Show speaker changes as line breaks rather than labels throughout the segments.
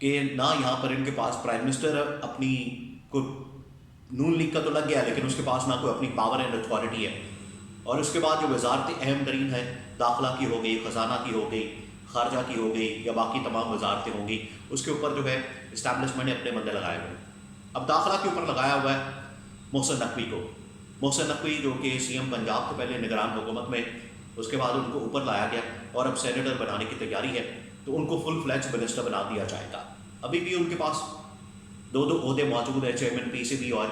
کہ نہ یہاں پر ان کے پاس پرائم منسٹر اپنی کوئی نون لیگ کا تو لگ گیا لیکن اس کے پاس نہ کوئی اپنی پاور اینڈ اتھارٹی ہے. اور اس کے بعد جو وزارتیں اہم ترین ہے، داخلہ کی ہو گئی، خزانہ کی ہو گئی، خارجہ کی ہو گئی یا باقی تمام وزارتیں ہوں گی، اس کے اوپر جو ہے اسٹیبلشمنٹ نے اپنے بندے لگائے ہوئے ہیں. اب داخلہ کے اوپر لگایا ہوا ہے محسن نقوی کو. محسن نقوی جو کہ سی ایم پنجاب کے پہلے نگران حکومت میں، اس کے بعد ان کو اوپر لایا گیا اور اب سینیٹر بنانے کی تیاری ہے، تو ان کو فل فلیج منسٹر بنا دیا جائے گا. ابھی بھی ان کے پاس دو عہدے موجود ہیں، چیئرمین پی سی بی اور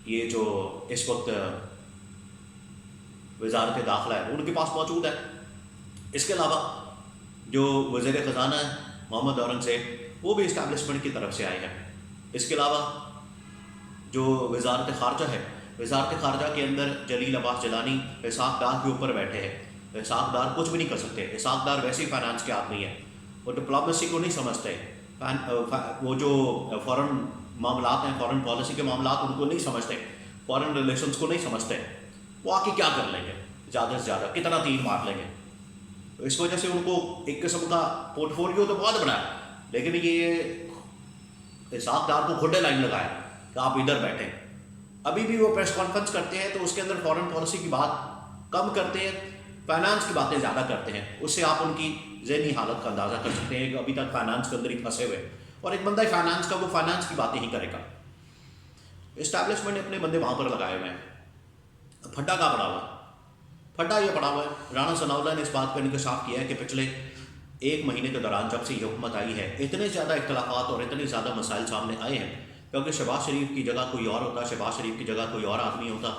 یہ جو اس وقت وزارت داخلہ ہے ان کے پاس موجود ہے. اس کے علاوہ جو وزیر خزانہ ہے محمد اورنگزیب، وہ بھی اسٹیبلشمنٹ کی طرف سے آئے ہیں. اس کے علاوہ جو وزارت خارجہ ہے، وزارت خارجہ کے اندر جلیل عباس جیلانی اسحاق ڈار کے اوپر بیٹھے ہیں. اسحاق ڈار کچھ بھی نہیں کر سکتے. اسحاق ڈار ویسے ہی فائنانس کے آدمی ہیں، وہ ڈپلومیسی کو نہیں سمجھتے. وہ جو فورن معاملات ہیں، فورن پالیسی کے معاملات ان کو نہیں سمجھتے، فورن ریلیشنز کو نہیں سمجھتے. وہ آ کے کیا کر لیں گے؟ زیادہ سے زیادہ کتنا تیر مار لیں گے؟ تو اس وجہ سے ان کو ایک قسم کا پورٹ فولیو تو بہت بڑا ہے، لیکن یہ اسحاق ڈار کو کھڈے لائن لگایا کہ آپ ادھر بیٹھیں. ابھی بھی وہ پریس کانفرنس کرتے ہیں تو اس کے اندر فورن پالیسی کی بات کم کرتے ہیں، فائنانس کی باتیں زیادہ کرتے ہیں. اس سے آپ ان کی ذہنی حالت کا اندازہ کر سکتے ہیں کہ ابھی تک فائنانس کے اندر ہی پھنسے ہوئے، اور ایک بندہ فائنانس کا، وہ فائنانس کی باتیں ہی کرے گا. اسٹیبلشمنٹ نے اپنے بندے وہاں پر لگائے ہوئے ہیں. پھڈا کا پڑا ہوا ہے، پھڈا یہ پڑا ہوا ہے. رانا ثناءاللہ نے اس بات کا انکشاف کیا ہے کہ پچھلے ایک مہینے کے دوران جب سے یہ حکومت آئی ہے اتنے زیادہ اختلافات اور اتنے زیادہ مسائل سامنے آئے ہیں، کیونکہ شہباز شریف کی جگہ کوئی اور ہوتا، شہباز شریف کی جگہ کوئی اور آدمی ہوتا،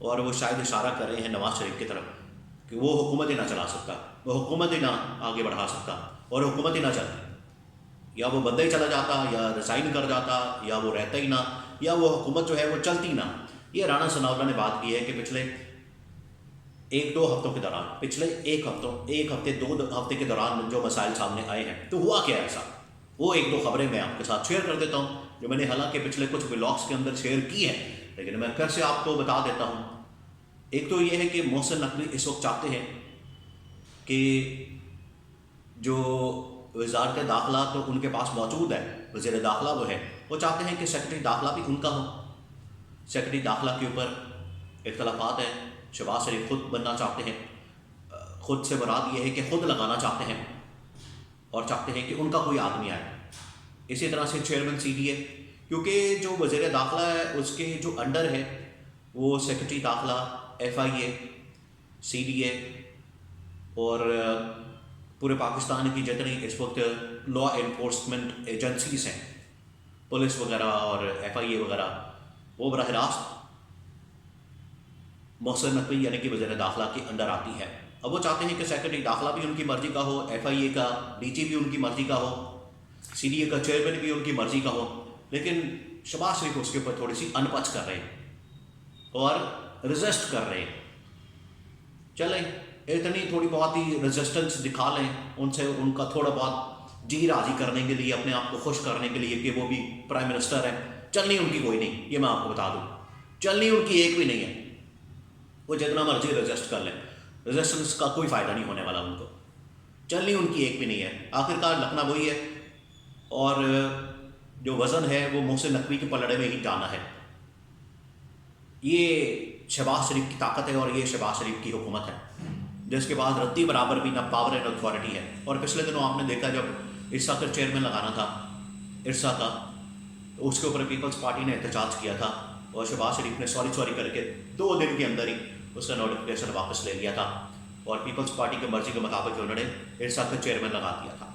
اور وہ شاید اشارہ کر رہے ہیں نواز شریف کی طرف کہ وہ حکومت ہی نہ چلا سکتا، وہ حکومت ہی نہ آگے بڑھا سکتا، اور حکومت ہی نہ چلتی. یا وہ بندہ ہی چلا جاتا، یا ریزائن کر جاتا، یا وہ رہتا ہی نہ، یا وہ حکومت جو ہے وہ چلتی نہ. یہ رانا ثناءاللہ نے بات کی ہے کہ پچھلے ایک دو ہفتوں کے دوران، پچھلے ایک ہفتے دو ہفتے کے دوران جو مسائل سامنے آئے ہیں، تو ہوا کیا ایسا، وہ ایک دو خبریں میں آپ کے ساتھ شیئر کر دیتا ہوں جو میں نے حالانکہ پچھلے کچھ ولاگس کے اندر شیئر کی ہیں، لیکن میں پھر سے آپ کو بتا دیتا ہوں. ایک تو یہ ہے کہ محسن نقوی اس وقت چاہتے ہیں کہ جو وزارت داخلہ تو ان کے پاس موجود ہے، وزیر داخلہ وہ ہے، وہ چاہتے ہیں کہ سیکرٹری داخلہ بھی ان کا ہو. سیکرٹری داخلہ کے اوپر اختلافات ہیں. شہباز شریف خود بننا چاہتے ہیں، خود سے مراد یہ ہے کہ خود لگانا چاہتے ہیں اور چاہتے ہیں کہ ان کا کوئی آدمی آئے. اسی طرح سے چیئرمین سی ڈی اے، کیونکہ جو وزیر داخلہ ہے اس کے جو انڈر ہے وہ سیکرٹری داخلہ، F I a, C D A اور پورے پاکستان کی جتنی اس وقت لا انفورسمنٹ ایجنسیز ہیں، پولیس وغیرہ اور ایف آئی اے وغیرہ، وہ براہ راست محسن نقوی یعنی کہ وزیر داخلہ کے انڈر آتی ہے. اب وہ چاہتے ہیں کہ سیکرٹری داخلہ بھی ان کی مرضی کا ہو، ایف آئی اے کا ڈی جی بھی ان کی مرضی کا ہو، سی ڈی اے کا چیئرمین بھی ان کی مرضی کا ہو. لیکن شہباز شریف اس کے اوپر تھوڑی سی انپچ کر رہے ہیں اور ریزسٹ کر رہے ہیں. چلیں اتنی تھوڑی بہت ہی ریزسٹنس دکھا لیں ان سے، ان کا تھوڑا بہت جی راضی کرنے کے لیے، اپنے آپ کو خوش کرنے کے لیے کہ وہ بھی پرائم منسٹر ہیں. چلنی ان کی کوئی نہیں، یہ میں آپ کو بتا دوں، چلنی ان کی ایک بھی نہیں ہے. وہ جتنا مرضی ریزسٹ کر لیں، ریزسٹنس کا کوئی فائدہ نہیں ہونے والا ان کو. چلنی ان کی ایک بھی نہیں ہے. آخرکار لکھنا وہی ہے، اور جو وزن ہے وہ محسن نقوی کے پلڑے میں ہی جانا ہے. یہ شہباز شریف کی طاقت ہے اور یہ شہباز شریف کی حکومت ہے جس کے بعد رتی برابر بھی نہ پاور اینڈ اتھارٹی ہے. اور پچھلے دنوں آپ نے دیکھا جب ارسا کا چیئرمین لگانا تھا، ارسا کا، تو اس کے اوپر پیپلز پارٹی نے احتجاج کیا تھا اور شہباز شریف نے سوری کر کے 2 دن کے اندر ہی اس کا نوٹیفکیشن واپس لے لیا تھا، اور پیپلز پارٹی کی مرضی کے مطابق انہوں نے ارسا کا چیئرمین لگا دیا تھا.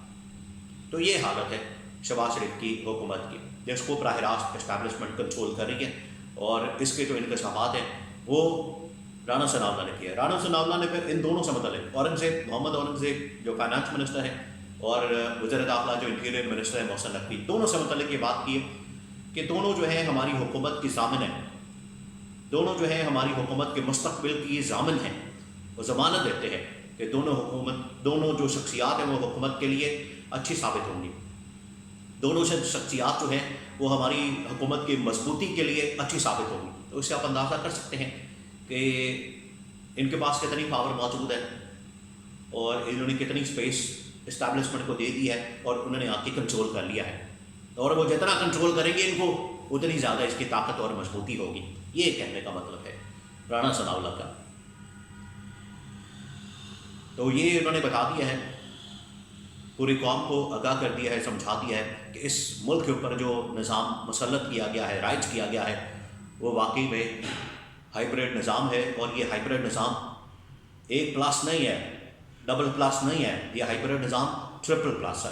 تو یہ حالت ہے شہباز شریف کی حکومت کی، جس کو براہ راست اسٹیبلشمنٹ کنٹرول کر رہی ہے. اور اس کے جو انکشافات ہیں وہ رانا ثناءاللہ نے کیا ہے. رانا ثناءاللہ نے پھر ان دونوں سے متعلق محمد اورنگزیب جو فائنانس منسٹر ہے اور وزیر داخلہ جو انٹیریئر منسٹر ہے محسن نقوی، دونوں سے متعلق یہ بات کی ہے کہ دونوں جو ہیں ہماری حکومت کی ضامن ہیں، دونوں جو ہیں ہماری حکومت کے مستقبل کی ضامن ہیں. وہ ضمانت دیتے ہیں کہ دونوں جو شخصیات ہیں وہ حکومت کے لیے اچھی ثابت ہوں گی. دونوں شخصیات جو ہیں وہ ہماری حکومت کی مضبوطی کے لیے اچھی ثابت ہوں گی. تو اس سے آپ اندازہ کر سکتے ہیں کہ ان کے پاس کتنی پاور موجود ہے اور انہوں نے کتنی اسپیس اسٹیبلشمنٹ کو دے دی ہے اور انہوں نے آ کے کنٹرول کر لیا ہے، اور وہ جتنا کنٹرول کریں گے ان کو اتنی زیادہ اس کی طاقت اور مضبوطی ہوگی. یہ کہنے کا مطلب ہے رانا ثناءاللہ کا. تو یہ انہوں نے بتا دیا ہے، پوری قوم کو آگاہ کر دیا ہے، سمجھا دیا ہے کہ اس ملک کے اوپر جو نظام مسلط کیا گیا ہے، رائج کیا گیا ہے، وہ واقعی میں ہائیبریڈ نظام ہے. اور یہ ہائیبریڈ نظام 1+ نہیں ہے، ڈبل پلس نہیں ہے، یہ ہائیبریڈ نظام 3+ ہے.